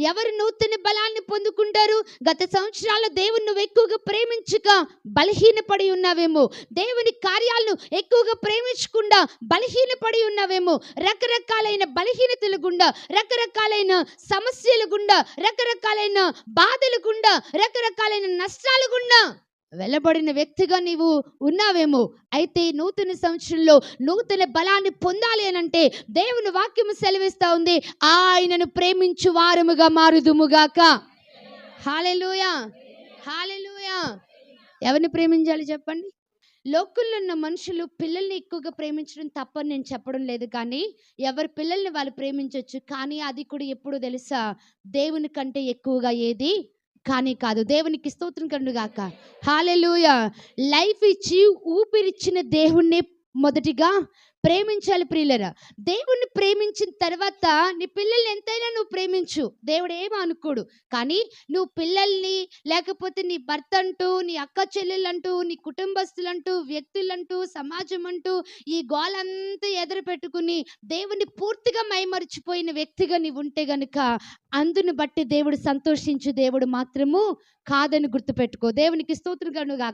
ఎవరు నూతన బలాన్ని పొందుకుంటారు? గత సంవత్సరాల దేవుని నువ్వు ఎక్కువగా ప్రేమించక బలహీనపడి ఉన్నావేమో, దేవుని కార్యాలను ఎక్కువగా ప్రేమించకుండా బలహీనపడి ఉన్నావేమో, రకరకాలైన బలహీనతల గుండా, రకరకాలైన సమస్యల గుండా, రకరకాలైన బాధల గుండా, రకరకాలైన నష్టాల గుండా వెళ్ళబడిన వ్యక్తిగా నీవు ఉన్నావేమో. అయితే నూతన సంవత్సరంలో నూతన బలాన్ని పొందాలి అనంటే దేవుని వాక్యము సెలవిస్తా ఉంది, ఆయనను ప్రేమించు వారముగా మారుదుముగాక. హల్లెలూయా, హల్లెలూయా. ఎవరిని ప్రేమించాలి చెప్పండి? లోకంలో ఉన్న మనుషులు పిల్లల్ని ఎక్కువగా ప్రేమించడం తప్పని నేను చెప్పడం లేదు, కానీ ఎవరి పిల్లల్ని వాళ్ళు ప్రేమించవచ్చు. కానీ అది కూడా ఎప్పుడు తెలుసా? దేవుని కంటే ఎక్కువగా ఏది కానీ కాదు. దేవునికి స్తోత్రం కలుగుగాక. హల్లెలూయా. లైఫ్ ఇచ్చి ఊపిరిచ్చిన దేవుణ్ణి మొదటిగా ప్రేమించాలి ప్రియులరా. దేవుణ్ణి ప్రేమించిన తర్వాత నీ పిల్లల్ని ఎంతైనా నువ్వు ప్రేమించు, దేవుడు ఏమీ అనుకోడు. కానీ నువ్వు పిల్లల్ని, లేకపోతే నీ భర్త అంటూ, నీ అక్క చెల్లెలంటూ, నీ కుటుంబస్తులంటూ, వ్యక్తులంటూ, సమాజం అంటూ ఈ గోలంతా ఎదురు పెట్టుకుని దేవుని పూర్తిగా మైమరిచిపోయిన వ్యక్తిగా నీవు ఉంటే గనుక అందుని బట్టి దేవుడు సంతోషించు దేవుడు మాత్రము కాదని గుర్తుపెట్టుకో. దేవునికి స్తోత్రం కలుగుగాక.